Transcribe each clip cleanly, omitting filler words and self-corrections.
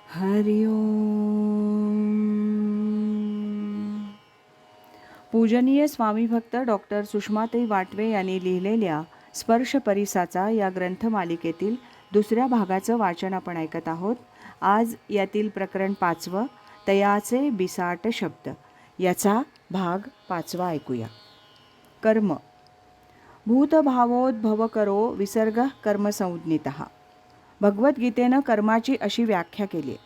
हरि ओम. पूजनीय स्वामी भक्त डॉक्टर सुषमाताई वाटवे यांनी लिहिलेल्या स्पर्श परिसाचा या ग्रंथमालिकेतील दुसऱ्या भागाचं वाचन आपण ऐकत आहोत. आज यातील प्रकरण 5 तयाचे बिसाट शब्द याचा भाग 5 ऐकूया. कर्म. भूतभावोद्भव करो विसर्ग कर्मसंज्ञितः. भगवद्गीतेनं कर्माची अशी व्याख्या केली आहे.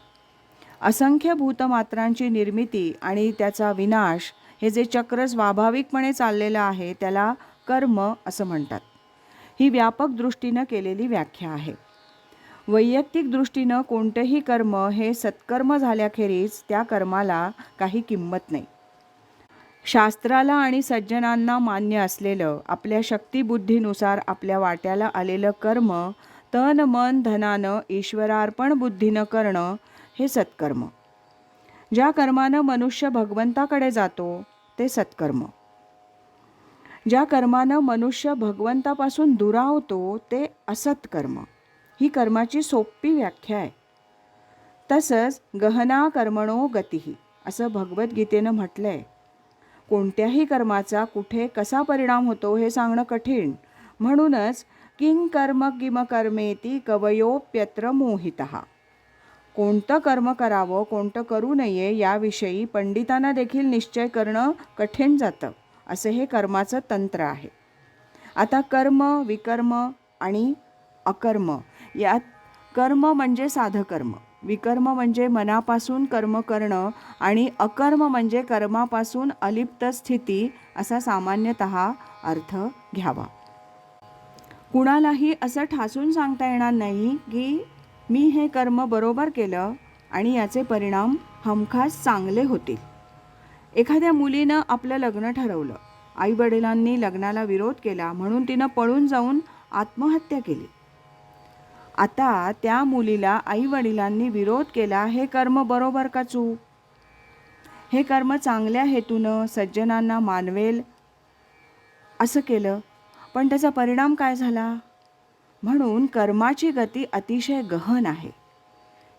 असंख्य भूतमात्रांची निर्मिती आणि त्याचा विनाश हे जे चक्र स्वाभाविकपणे चाललेलं आहे त्याला कर्म असं म्हणतात. ही व्यापक दृष्टीनं केलेली व्याख्या आहे. वैयक्तिक दृष्टीनं कोणतेही कर्म हे सत्कर्म झाल्याखेरीज त्या कर्माला काही किंमत नाही. शास्त्राला आणि सज्जनांना मान्य असलेलं आपल्या शक्तिबुद्धीनुसार आपल्या वाट्याला आलेलं कर्म तन मन धनानं ईश्वरार्पण बुद्धीनं करणं हे सत्कर्म. ज्या कर्मानं मनुष्य भगवंताकडे जातो ते सत्कर्म. ज्या कर्मानं मनुष्य भगवंतापासून दुरावतो ते असत्कर्म. ही कर्माची सोपी व्याख्या आहे. तसंच गहना कर्मणो गतिही असं भगवद्गीतेनं म्हटलं आहे. कोणत्याही कर्माचा कुठे कसा परिणाम होतो हे सांगणं कठीण. म्हणूनच किंग कर्म किम कर्मेती कवयोप्यत्र मोहितः. कोणतं कर्म करावं कोणतं करू नये याविषयी पंडितांना देखील निश्चय करणं कठीण जातं. असे हे कर्माचं तंत्र आहे. आता कर्म, विकर्म आणि अकर्म यात कर्म म्हणजे साधकर्म, विकर्म म्हणजे मनापासून कर्म करणं आणि अकर्म म्हणजे कर्मापासून अलिप्त स्थिती असा सामान्यतः अर्थ घ्यावा. कुणालाही असं ठासून सांगता येणार नाही की मी हे कर्म बरोबर केलं आणि याचे परिणाम हमखास चांगले होतील. एखाद्या मुलीनं आपलं लग्न ठरवलं. आईवडिलांनी लग्नाला विरोध केला म्हणून तिनं पळून जाऊन आत्महत्या केली. आता त्या मुलीला आईवडिलांनी विरोध केला हे कर्म बरोबर का चूक? हे कर्म चांगल्या हेतूनं सज्जनांना मानवेल असं केलं, पण त्याचा परिणाम काय झाला? म्हणून कर्माची गती अतिशय गहन आहे.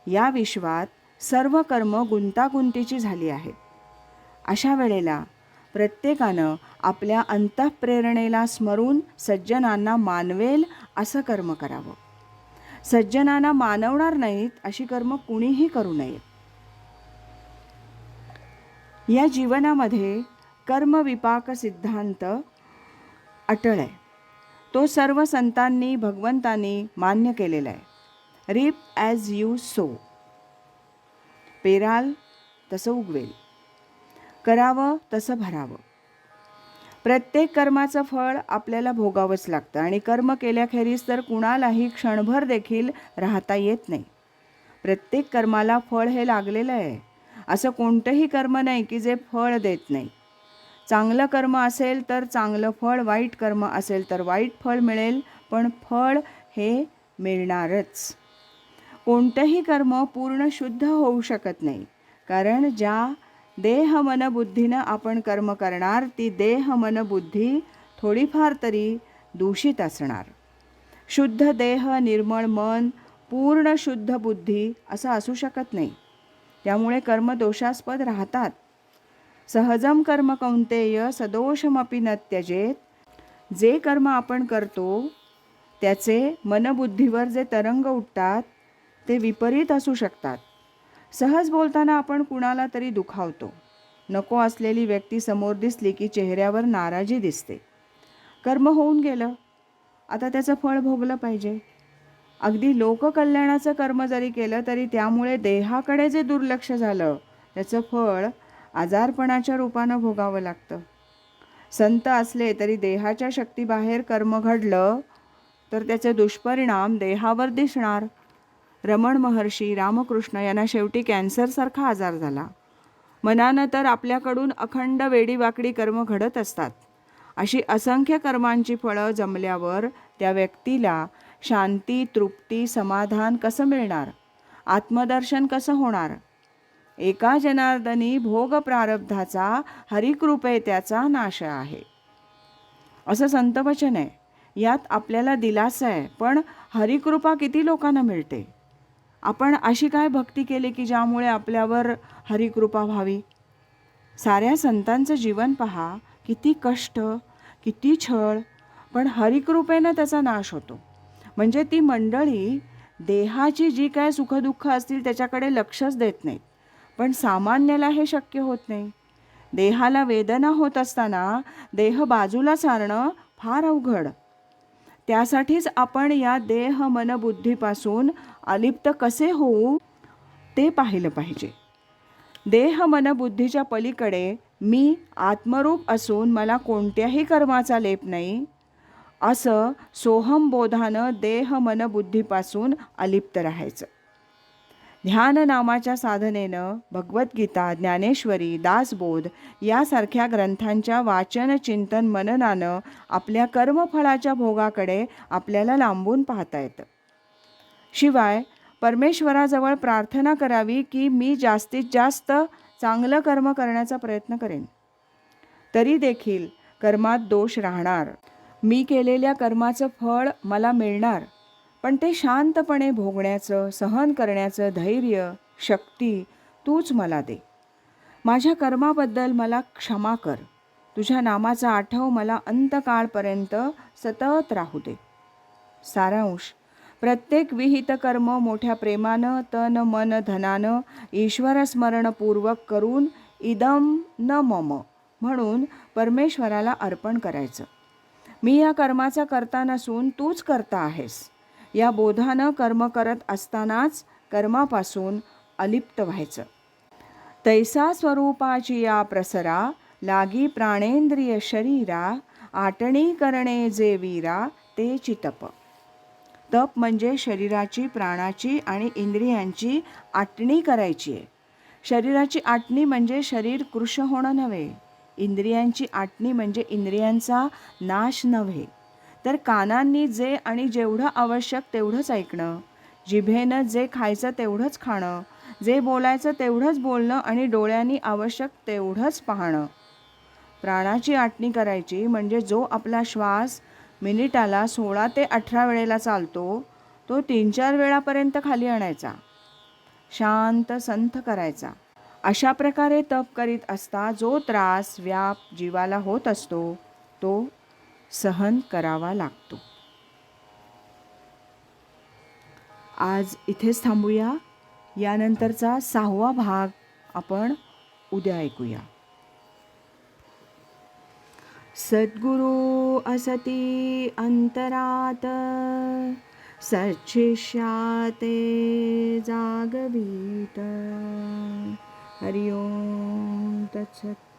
या विश्वात सर्व कर्म गुंतागुंतीची झाली आहेत. अशा वेळेला प्रत्येकानं आपल्या अंतःप्रेरणेला स्मरून सज्जनांना मानवेल असं कर्म करावं. सज्जनांना मानवणार नाहीत अशी कर्म कुणीही करू नयेत. या जीवनामध्ये कर्मविपाक सिद्धांत अटळ आहे. तो सर्व संतांनी भगवंतांनी मान्य केलेला आहे. Reap as you sow. पेराल तसं उगवेल, करावं तसं भरावं. प्रत्येक कर्माचं फळ आपल्याला भोगावंच लागतं आणि कर्म केल्याखेरीज तर कुणालाही क्षणभर देखील राहता येत नाही. प्रत्येक कर्माला फळ हे लागलेलं आहे. असं कोणतंही कर्म नाही की जे फळ देत नाही. चांगलं कर्म असेल तर चांगलं फळ, वाईट कर्म असेल तर वाईट फळ मिळेल, पण फळ हे मिळणारच. कोणतंही कर्म पूर्ण शुद्ध होऊ शकत नाही, कारण ज्या देह मन बुद्धीनं आपण कर्म करणार ती देह मन बुद्धी थोडीफार तरी दूषित असणार. शुद्ध देह, निर्मळ मन, पूर्ण शुद्ध बुद्धी असं असू शकत नाही. त्यामुळे कर्म दोषास्पद राहतात. सहजम कर्म कौंतेय सदोषमपि न त्यजेत. जे कर्म आपण करतो त्याचे मनबुद्धीवर जे तरंग उठतात ते विपरीत असू शकतात. सहज बोलताना आपण कुणाला तरी दुखावतो. नको असलेली व्यक्ती समोर दिसली की चेहऱ्यावर नाराजी दिसते. कर्म होऊन गेलं, आता त्याचं फळ भोगलं पाहिजे. अगदी लोककल्याणाचं कर्म जरी केलं तरी त्यामुळे देहाकडे जे दुर्लक्ष झालं त्याचं फळ आजारपणाच्या रूपानं भोगावं लागतं. संत असले तरी देहाच्या शक्तीबाहेर कर्म घडलं तर त्याचे दुष्परिणाम देहावर दिसणार. रमण महर्षी, रामकृष्ण यांना शेवटी कॅन्सरसारखा आजार झाला. मनानं तर आपल्याकडून अखंड वेडीवाकडी कर्म घडत असतात. अशी असंख्य कर्मांची फळं जमल्यावर त्या व्यक्तीला शांती, तृप्ती, समाधान कसं मिळणार? आत्मदर्शन कसं होणार? एका जनार्दनी भोग प्रारब्धाचा हरिकृपे त्याचा नाश आहे असं संतवचन आहे. यात आपल्याला दिलासा आहे, पण हरिकृपा किती लोकांना मिळते? आपण अशी काय भक्ती केली की ज्यामुळे आपल्यावर हरिकृपा व्हावी? साऱ्या संतांचं जीवन पहा, किती कष्ट, किती छळ, पण हरिकृपेनं त्याचा नाश होतो. म्हणजे ती मंडळी देहाची जी काय सुखदुःख असतील त्याच्याकडे लक्षच देत नाहीत. पण सामान्याला हे शक्य होत नाही. देहाला वेदना होत असताना देह बाजूला सारणं फार अवघड. त्यासाठीच आपण या देह मन बुद्धीपासून अलिप्त कसे होऊ ते पाहिलं पाहिजे. देह मन बुद्धीच्या पलीकडे मी आत्मरूप असून मला कोणत्याही कर्माचा लेप नाही, असं सोहमबोधानं देह मन बुद्धीपासून अलिप्त राहायचं. ध्यान नामाच्या साधनेनं भगवद्गीता, ज्ञानेश्वरी, दासबोध यासारख्या ग्रंथांच्या वाचन चिंतन मननानं आपल्या कर्मफळाच्या भोगाकडे आपल्याला लांबून पाहता येतं. शिवाय परमेश्वराजवळ प्रार्थना करावी की मी जास्तीत जास्त चांगलं कर्म करण्याचा प्रयत्न करेन. तरी देखील कर्मात दोष राहणार. मी केलेल्या कर्माचं फळ मला मिळणार, पण ते शांतपणे भोगण्याचं, सहन करण्याचं धैर्य, शक्ती तूच मला दे. माझ्या कर्माबद्दल मला क्षमा कर. तुझ्या नामाचा आठव मला अंतकाळपर्यंत सतत राहू दे. सारांश: प्रत्येक विहित कर्म मोठ्या प्रेमानं, तन मन धनानं, ईश्वरस्मरणपूर्वक करून इदम न मम म्हणून परमेश्वराला अर्पण करायचं. मी या कर्माचा कर्ता नसून तूच कर्ता आहेस, या बोधानं कर्म करत असतानाच कर्मापासून अलिप्त व्हायचं. तैसा स्वरूपाची या प्रसरा, लागी प्राणेंद्रिय शरीरा, आटणी करणे जे वीरा, ते चितप. तप म्हणजे शरीराची, प्राणाची आणि इंद्रियांची आटणी करायची आहे. शरीराची आटणी म्हणजे शरीर कृश होणं नव्हे. इंद्रियांची आटणी म्हणजे इंद्रियांचा नाश नव्हे. तर कानांनी जे आणि जेवढं आवश्यक तेवढंच ऐकणं, जिभेनं जे खायचं तेवढंच खाणं, जे बोलायचं तेवढंच बोलणं आणि डोळ्यांनी आवश्यक तेवढंच पाहणं. प्राणाची आटणी करायची म्हणजे जो आपला श्वास मिनिटाला 16 ते 18 वेळेला चालतो, तो 3-4 वेळापर्यंत खाली आणायचा, शांत संथ करायचा. अशा प्रकारे तप करीत असता जो त्रास, व्याप जीवाला होत असतो तो सहन करावा लागतो. आज इथेच थांबूया. यानंतरचा 6वा भाग आपण उद्या ऐकूया. सद्गुरू असती अंतरात, सच्छिष्याते जागवीत. हरि ओम तत्सत.